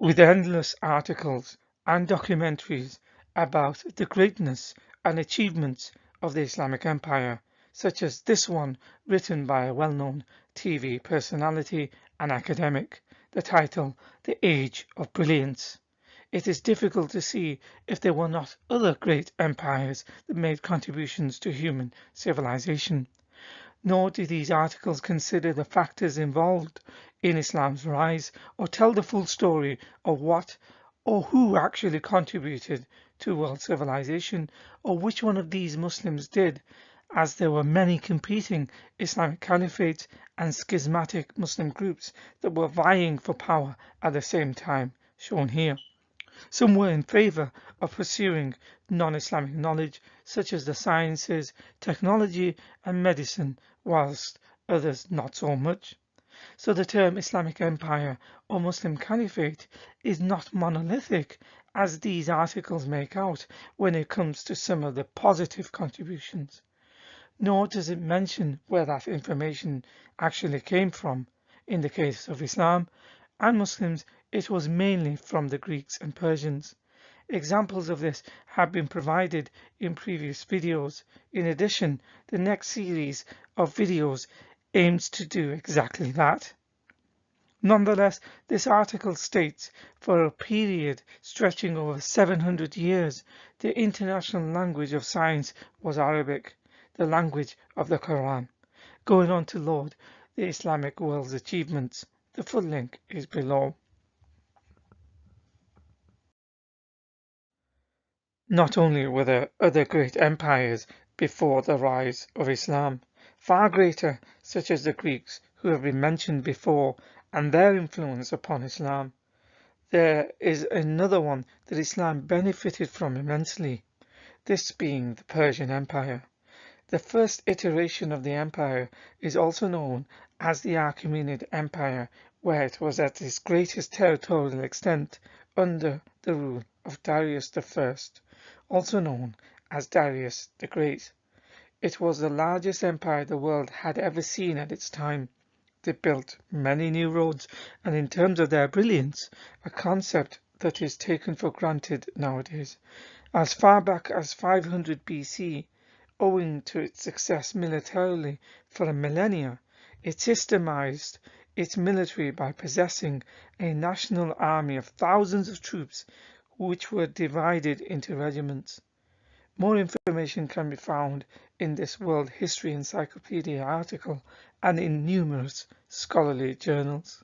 with endless articles and documentaries about the greatness and achievements of the Islamic Empire, such as this one written by a well-known TV personality and academic, the title The Age of Brilliance. It is difficult to see if there were not other great empires that made contributions to human civilization. Nor do these articles consider the factors involved in Islam's rise or tell the full story of what or who actually contributed to world civilization or which one of these Muslims did, as there were many competing Islamic caliphates and schismatic Muslim groups that were vying for power at the same time, shown here. Some were in favour of pursuing non-Islamic knowledge such as the sciences, technology and medicine, whilst others not so much. So the term Islamic Empire or Muslim Caliphate is not monolithic as these articles make out when it comes to some of the positive contributions. Nor does it mention where that information actually came from. In the case of Islam and Muslims, it was mainly from the Greeks and Persians. Examples of this have been provided in previous videos. In addition, the next series of videos aims to do exactly that. Nonetheless, this article states for a period stretching over 700 years, the international language of science was Arabic, the language of the Quran. Going on to laud the Islamic world's achievements. The full link is below. Not only were there other great empires before the rise of Islam, far greater, such as the Greeks, who have been mentioned before, and their influence upon Islam, there is another one that Islam benefited from immensely, this being the Persian Empire. The first iteration of the empire is also known as the Achaemenid Empire, where it was at its greatest territorial extent under the rule of Darius I, also known as Darius the Great. It was the largest empire the world had ever seen at its time. They built many new roads, and in terms of their brilliance, a concept that is taken for granted nowadays. As far back as 500 BC, owing to its success militarily for a millennia, it systemized its military by possessing a national army of thousands of troops which were divided into regiments. More information can be found in this World History Encyclopedia article and in numerous scholarly journals.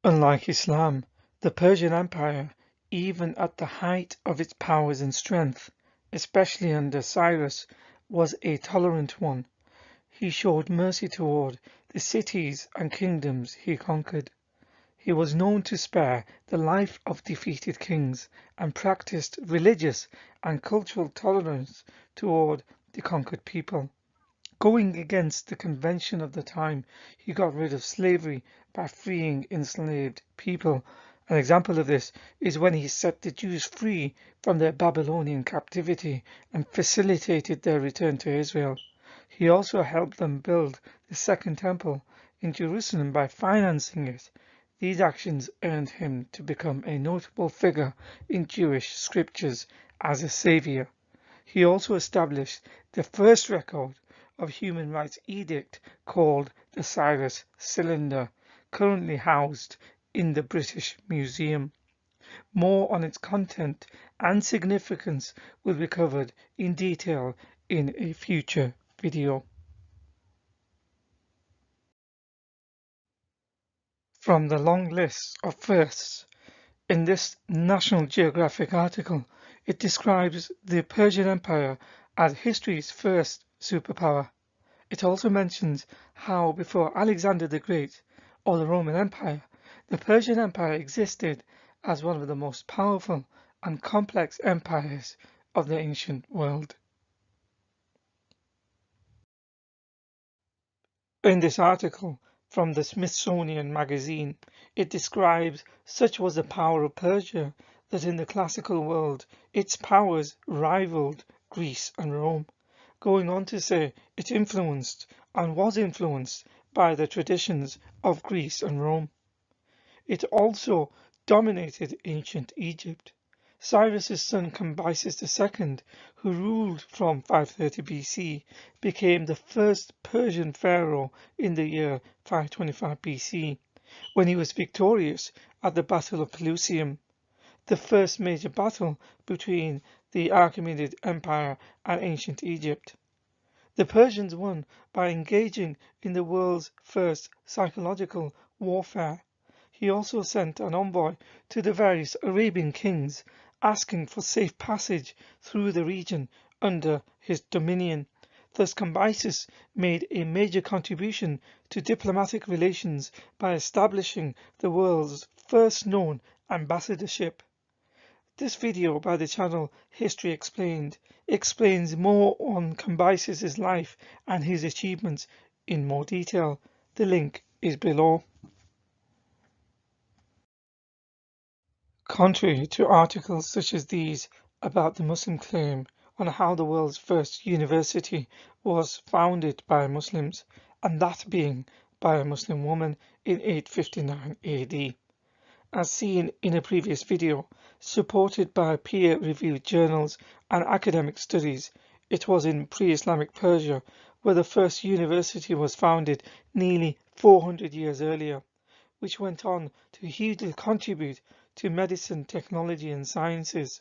Unlike Islam, the Persian Empire, even at the height of its powers and strength, especially under Cyrus, was a tolerant one. He showed mercy toward the cities and kingdoms he conquered. He was known to spare the life of defeated kings and practiced religious and cultural tolerance toward the conquered people. Going against the convention of the time, he got rid of slavery by freeing enslaved people. An example of this is when he set the Jews free from their Babylonian captivity and facilitated their return to Israel. He also helped them build the Second Temple in Jerusalem by financing it. These actions earned him to become a notable figure in Jewish scriptures as a savior. He also established the first record of human rights edict called the Cyrus Cylinder, currently housed in the British Museum. More on its content and significance will be covered in detail in a future video. From the long list of firsts in this National Geographic article, it describes the Persian Empire as history's first superpower. It also mentions how before Alexander the Great or the Roman Empire, the Persian Empire existed as one of the most powerful and complex empires of the ancient world. In this article from the Smithsonian Magazine, it describes such was the power of Persia that in the classical world its powers rivaled Greece and Rome, going on to say it influenced and was influenced by the traditions of Greece and Rome. It also dominated ancient Egypt. Cyrus's son Cambyses II, who ruled from 530 BC, became the first Persian pharaoh in the year 525 BC, when he was victorious at the Battle of Pelusium, the first major battle between the Achaemenid Empire and ancient Egypt. The Persians won by engaging in the world's first psychological warfare. He also sent an envoy to the various Arabian kings asking for safe passage through the region under his dominion. Thus Cambyses made a major contribution to diplomatic relations by establishing the world's first known ambassadorship. This video by the channel History Explained explains more on Cambyses' life and his achievements in more detail. The link is below. Contrary to articles such as these about the Muslim claim on how the world's first university was founded by Muslims, and that being by a Muslim woman in 859 AD. As seen in a previous video, supported by peer-reviewed journals and academic studies, it was in pre-Islamic Persia where the first university was founded nearly 400 years earlier, which went on to hugely contribute to medicine, technology and sciences.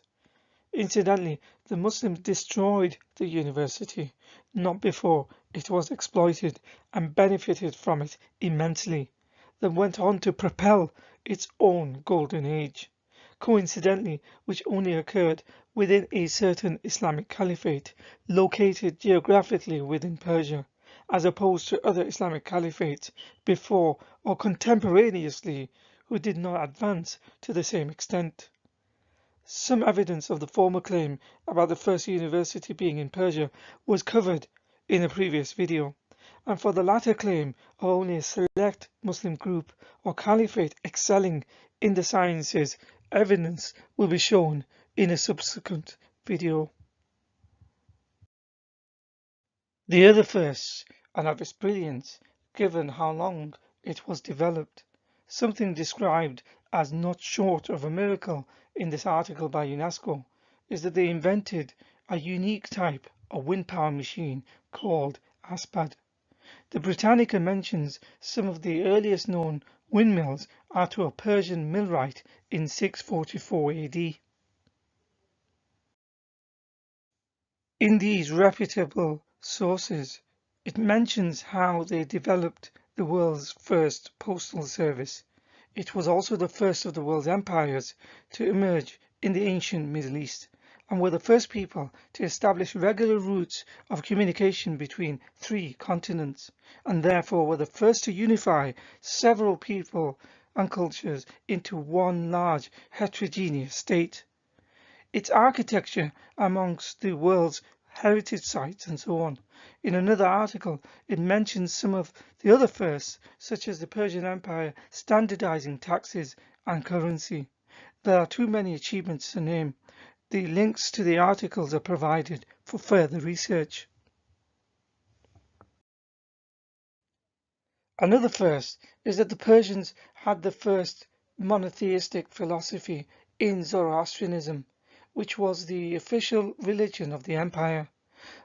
Incidentally, the Muslims destroyed the university not before it was exploited and benefited from it immensely, then went on to propel its own golden age, coincidentally which only occurred within a certain Islamic caliphate located geographically within Persia, as opposed to other Islamic caliphates before or contemporaneously who did not advance to the same extent. Some evidence of the former claim about the first university being in Persia was covered in a previous video, and for the latter claim of only a select Muslim group or caliphate excelling in the sciences, evidence will be shown in a subsequent video. The other first, and of its brilliance, given how long it was developed, something described as not short of a miracle in this article by UNESCO, is that they invented a unique type of wind power machine called Aspad. The Britannica mentions some of the earliest known windmills are to a Persian millwright in 644 AD. In these reputable sources, it mentions how they developed the world's first postal service. It was also the first of the world's empires to emerge in the ancient Middle East, and were the first people to establish regular routes of communication between 3 continents, and therefore were the first to unify several people and cultures into one large heterogeneous state. Its architecture amongst the world's heritage sites and so on. In another article, it mentions some of the other firsts, such as the Persian Empire standardizing taxes and currency. There are too many achievements to name. The links to the articles are provided for further research. Another first is that the Persians had the first monotheistic philosophy in Zoroastrianism, which was the official religion of the empire.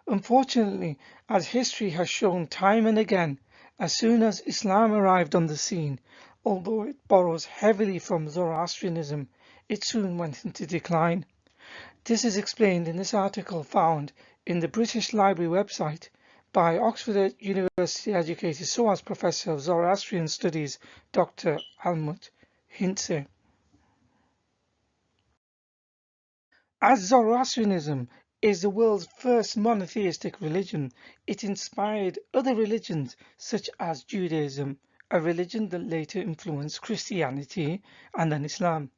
Unfortunately, as history has shown time and again, as soon as Islam arrived on the scene, although it borrows heavily from Zoroastrianism, it soon went into decline. This is explained in this article found in the British Library website by Oxford University educated SOAS Professor of Zoroastrian Studies, Dr. Almut Hintze. As Zoroastrianism is the world's first monotheistic religion, it inspired other religions such as Judaism, a religion that later influenced Christianity and then Islam.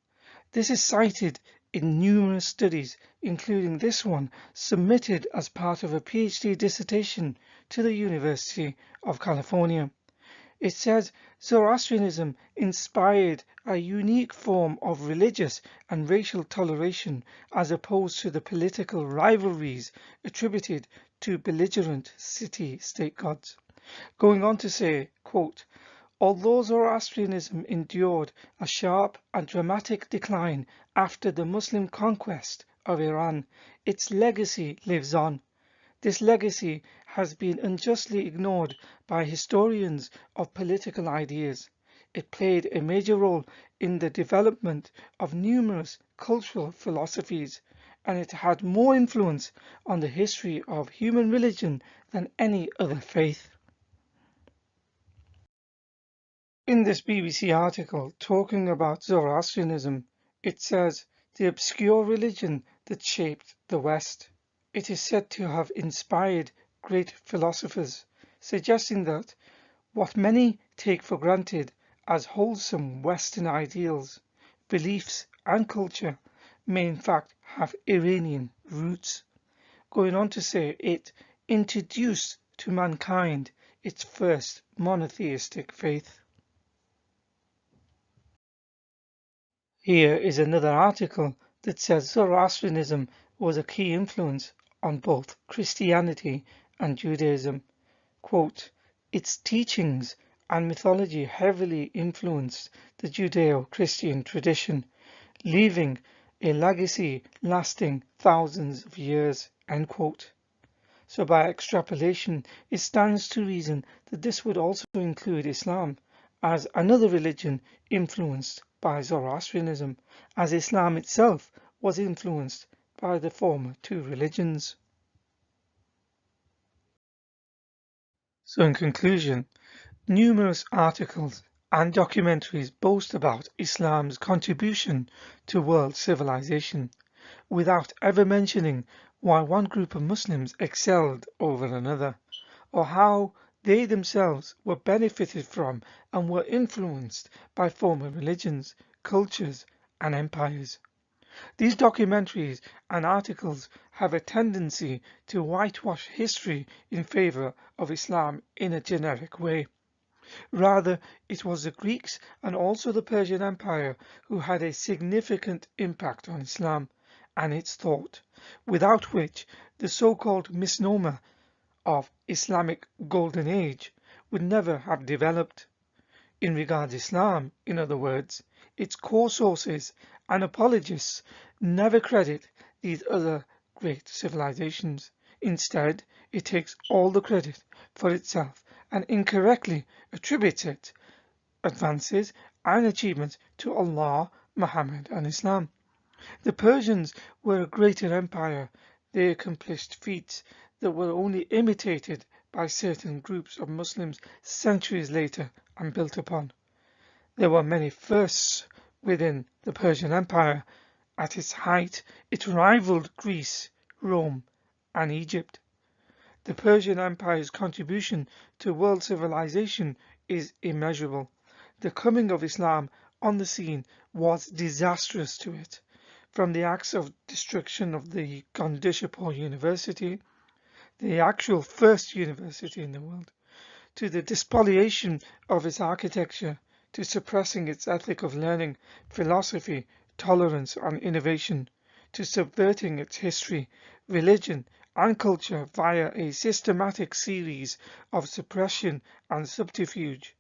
This is cited in numerous studies, including this one submitted as part of a PhD dissertation to the University of California. It says Zoroastrianism inspired a unique form of religious and racial toleration as opposed to the political rivalries attributed to belligerent city-state gods. Going on to say, quote, Although Zoroastrianism endured a sharp and dramatic decline after the Muslim conquest of Iran, its legacy lives on. This legacy has been unjustly ignored by historians of political ideas. It played a major role in the development of numerous cultural philosophies, and it had more influence on the history of human religion than any other faith. In this BBC article talking about Zoroastrianism, it says the obscure religion that shaped the West. It is said to have inspired great philosophers, suggesting that what many take for granted as wholesome Western ideals, beliefs, and culture may in fact have Iranian roots. Going on to say it introduced to mankind its first monotheistic faith. Here is another article that says Zoroastrianism was a key influence on both Christianity and Judaism. Quote, its teachings and mythology heavily influenced the Judeo-Christian tradition, leaving a legacy lasting thousands of years. End quote. So by extrapolation, it stands to reason that this would also include Islam as another religion influenced by Zoroastrianism, as Islam itself was influenced by the former two religions. So in conclusion, numerous articles and documentaries boast about Islam's contribution to world civilization, without ever mentioning why one group of Muslims excelled over another, or how they themselves were benefited from and were influenced by former religions, cultures, and empires. These documentaries and articles have a tendency to whitewash history in favor of Islam in a generic way. Rather, it was the Greeks and also the Persian Empire who had a significant impact on Islam and its thought, without which the so-called misnomer of Islamic Golden Age would never have developed. In regard to Islam, in other words, its core sources and apologists never credit these other great civilizations. Instead, it takes all the credit for itself and incorrectly attributes its advances and achievements to Allah, Muhammad, and Islam. The Persians were a greater empire. They accomplished feats that were only imitated by certain groups of Muslims centuries later and built upon. There were many firsts within the Persian Empire. At its height, it rivaled Greece, Rome, and Egypt. The Persian Empire's contribution to world civilization is immeasurable. The coming of Islam on the scene was disastrous to it. From the acts of destruction of the Gondishapur University, the actual first university in the world, to the despoliation of its architecture, to suppressing its ethic of learning, philosophy, tolerance, and innovation, to subverting its history, religion, and culture via a systematic series of suppression and subterfuge,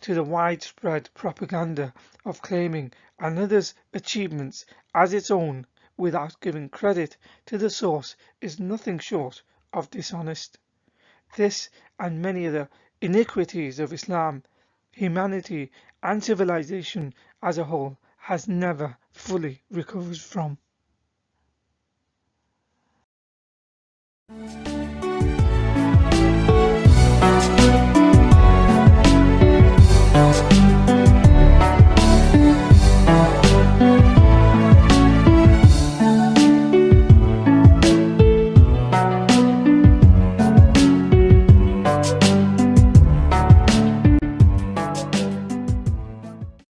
to the widespread propaganda of claiming another's achievements as its own without giving credit to the source is nothing short of dishonest. This and many other iniquities of Islam, humanity, and civilization as a whole has never fully recovered from.